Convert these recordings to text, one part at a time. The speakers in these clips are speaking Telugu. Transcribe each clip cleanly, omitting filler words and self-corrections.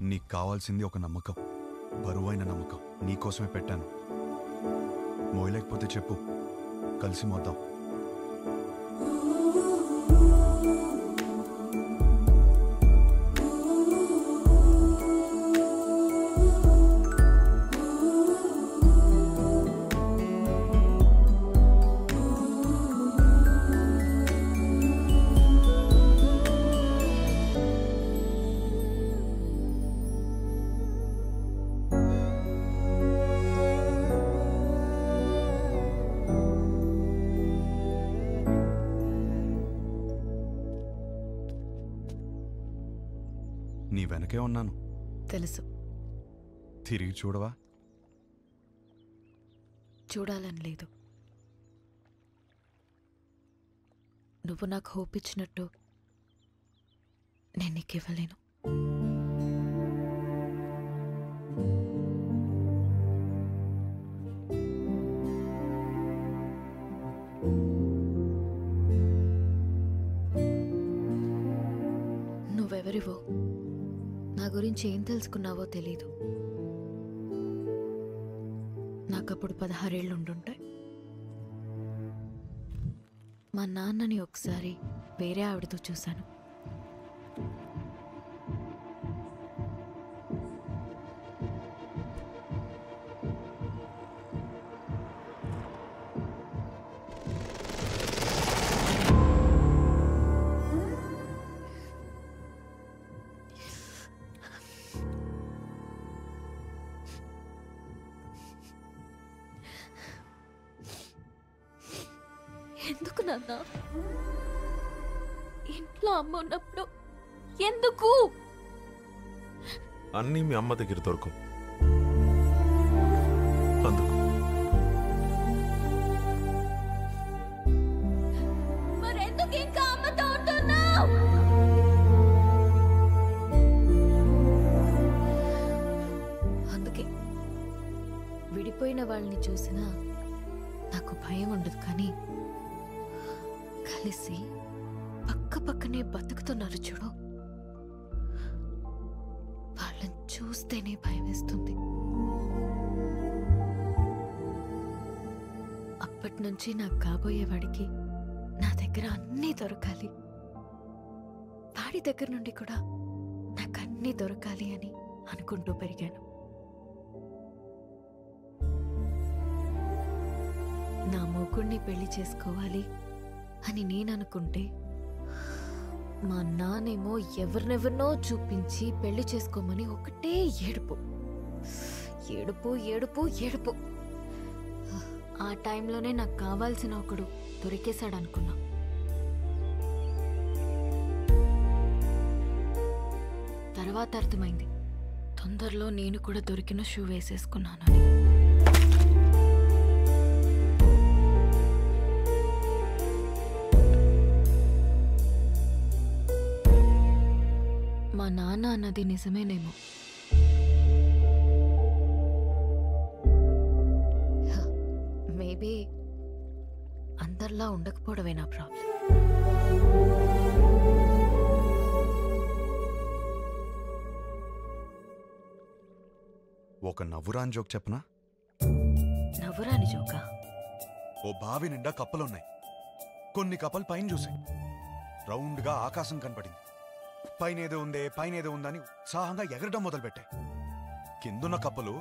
నీకు కావాల్సింది ఒక నమ్మకం, బరువైన నమ్మకం. నీకోసమే పెట్టాను. మోయలేకపోతే చెప్పు, కలిసి మోద్దాం. నీ వెనకే ఉన్నాను. తెలుసు. తిరిగి చూడవా? చూడాలని లేదు. నువ్వు నాకు హోప్ ఇచ్చినట్టు నేను నీకు ఇవ్వలేను. నువ్వెవరివో, నా గురించి ఏం తెలుసుకున్నావో తెలీదు. నాకప్పుడు 16 ఏళ్ళు ఉండుంటాయి. మా నాన్నని ఒకసారి వేరే ఆవిడతో చూశాను. ఎందుకు నాన్న? ఇంట్లో అమ్మ ఉన్నప్పుడు ఎందుకు? అన్నీ మీ అమ్మ దగ్గర దొరకవు, అందుకు. మరెందుకు ఇంకా అమ్మతో ఉంటున్నావు? అందుకే విడిపోయిన వాళ్ళని చూసినా నాకు భయం ఉండదు, కానీ కలిసి పక్క పక్కనే బతుకుతున్నారు చూడు, వాళ్ళని చూస్తేనే భయం వేస్తుంది. అప్పటి నుంచి నాకు కాబోయేవాడికి నా దగ్గర అన్నీ దొరకాలి, వాడి దగ్గర నుండి కూడా నాకు అన్నీ దొరకాలి అని అనుకుంటూ పెరిగాను. నా మొగుణ్ణి పెళ్లి చేసుకోవాలి అని నేను అనుకుంటే, మా నాన్నేమో ఎవరినెవరినో చూపించి పెళ్లి చేసుకోమని ఒకటే ఏడుపు ఏడుపు ఏడుపు ఏడుపు. ఆ టైంలోనే నాకు కావాల్సిన ఒకడు దొరికేశాడనుకున్నా. తర్వాత అర్థమైంది, తొందరలో నేను కూడా దొరికిన షూ వేసేసుకున్నానని. మా నాన్న అన్నది నిజమేనేమో. మేబీ అందరిలా ఉండకపోవడమే నా ప్రాబ్లం. ఒక నవ్వురాని జోక్ చెప్పనా? నవ్వురాని జోకా? ఓ బావి నిండా కప్పలున్నాయి. కొన్ని కప్పలు పైన చూసాయి. రౌండ్గా ఆకాశం కనపడింది. పైనేదో ఉందే పైనేదో ఉందని ఉత్సాహంగా ఎగరడం మొదలుపెట్టాయి. కిందున్న కప్పలు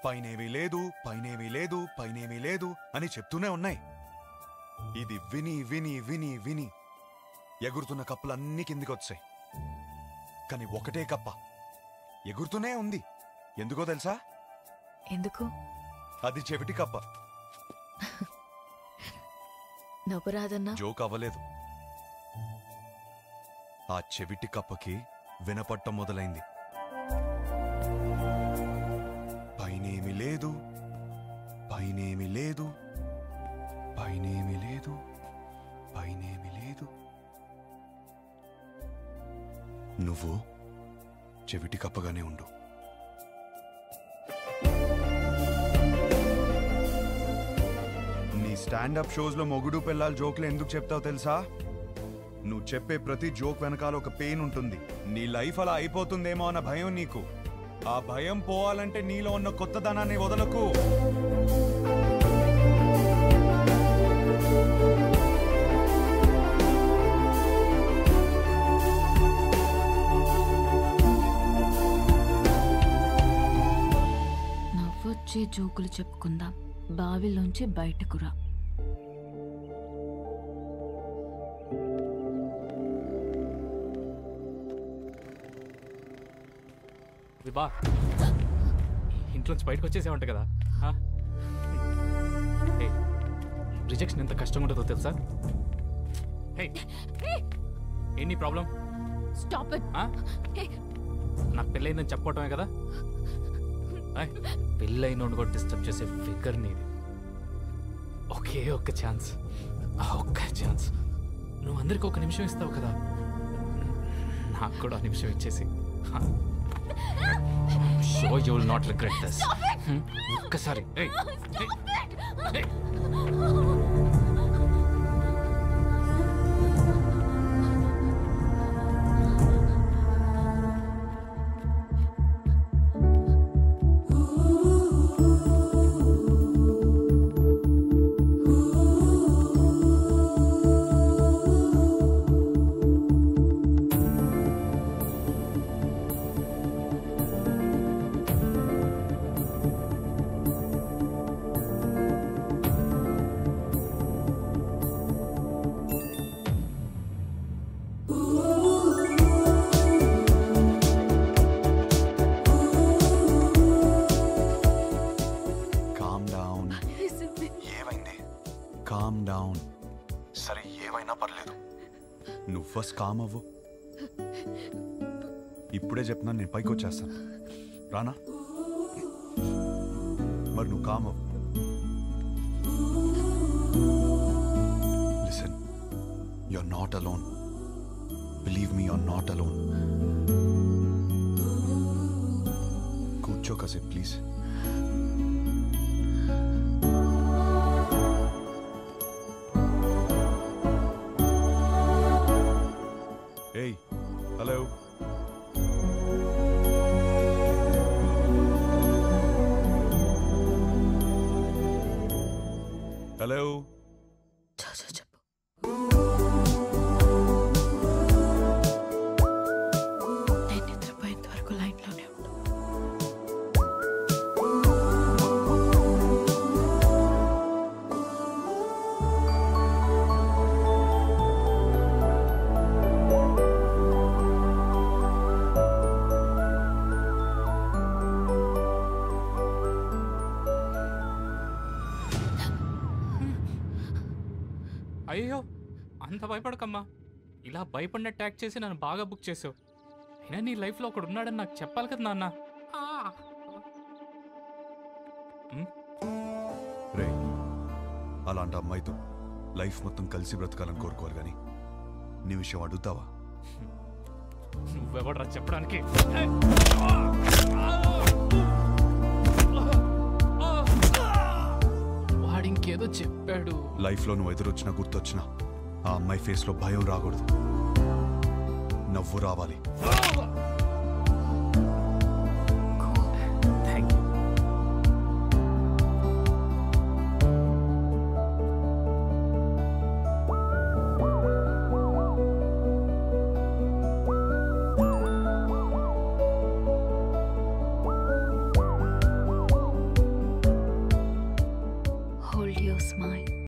పైనేమీ లేదు పైనేమీ లేదు పైనేమీ లేదు అని చెప్తూనే ఉన్నాయి. ఇది విని విని విని విని ఎగురుతున్న కప్పలన్నీ కిందికి వచ్చాయి. కానీ ఒకటే కప్ప ఎగురుతూనే ఉంది. ఎందుకో తెలుసా? ఎందుకు? అది చెవిటి కప్ప. నవ్వురాదన్నా? జోక్ అవ్వలేదు. ఆ చెవిటి కప్పకి వినపట్టం మొదలైంది. పైనేమి లేదు పైనేమి లేదు పైనేమి లేదు పైనేమి లేదు. నువ్వు చెవిటి కప్పగానే ఉండు. నీ స్టాండప్ షోస్లో మొగుడు పెళ్ళాలి జోక్లు ఎందుకు చెప్తావు తెలుసా? నువ్వు చెప్పే ప్రతి జోక్ వెనకాల ఒక పెయిన్ ఉంటుంది. నీ లైఫ్ అలా అయిపోతుందేమో అన్న భయం నీకు. ఆ భయం పోవాలంటే నీలో ఉన్న కొత్తదనాన్ని వదలకు. నవ్వొచ్చే జోకులు చెప్పుకుందాం, బావిలోంచి బయటకు రా. విభా, ఇంట్లోంచి బయటకు వచ్చేసేవంట కదా. రిజెక్షన్ ఎంత కష్టంగా ఉంటుందో తెలుసా? ఏంటి ప్రాబ్లం? Stop it. నాకు పెళ్ళయిందని చెప్పటమే కదా. పెళ్ళైన కూడా డిస్టర్బ్ చేసే ఫిగర్ నీది. ఒకే ఒక్క ఛాన్స్, ఒక్క ఛాన్స్. నువ్వు అందరికి ఒక నిమిషం ఇస్తావు కదా, నాకు కూడా ఆ నిమిషం ఇచ్చేసి. Sure you will not regret this. ఒక్కసారి. Calm down. సరే, ఏమైనా పర్లేదు, నువ్వు ఫస్ట్ కామ్ అవ్వు. ఇప్పుడే చెప్తున్నాను, నేను పైకి వచ్చేస్తాను. రానా? మరి నువ్వు కామ్ అవ్వు. Listen, you're not alone. Believe me, you're not alone. కూర్చో కాసేపు ప్లీజ్. Hey, hello. Hello. చెప్పు. నేను నిద్రపోయేంత వరకు లైన్లోనే ఉండు. అయ్యో, అంత భయపడకమ్మా. ఇలా భయపడినట్టు యాక్ట్ చేసి నన్ను బాగా బుక్ చేసావు. అయినా నీ లైఫ్లో ఒకడు ఉన్నాడని నాకు చెప్పాలి కదా నాన్న. రే, అలాంటి అమ్మాయితో లైఫ్ మొత్తం కలిసి బ్రతకాలని కోరుకోవాలి, కానీ నీ విషయం అడుగుతావా? నువ్వెవడరా చెప్పడానికి? వాడింకేదో చెప్పాడు. లైఫ్లో నువ్వు ఎదురొచ్చినా గుర్తొచ్చినా ఆ అమ్మాయి ఫేస్లో భయం రాకూడదు, నవ్వు రావాలి. Hold your smile.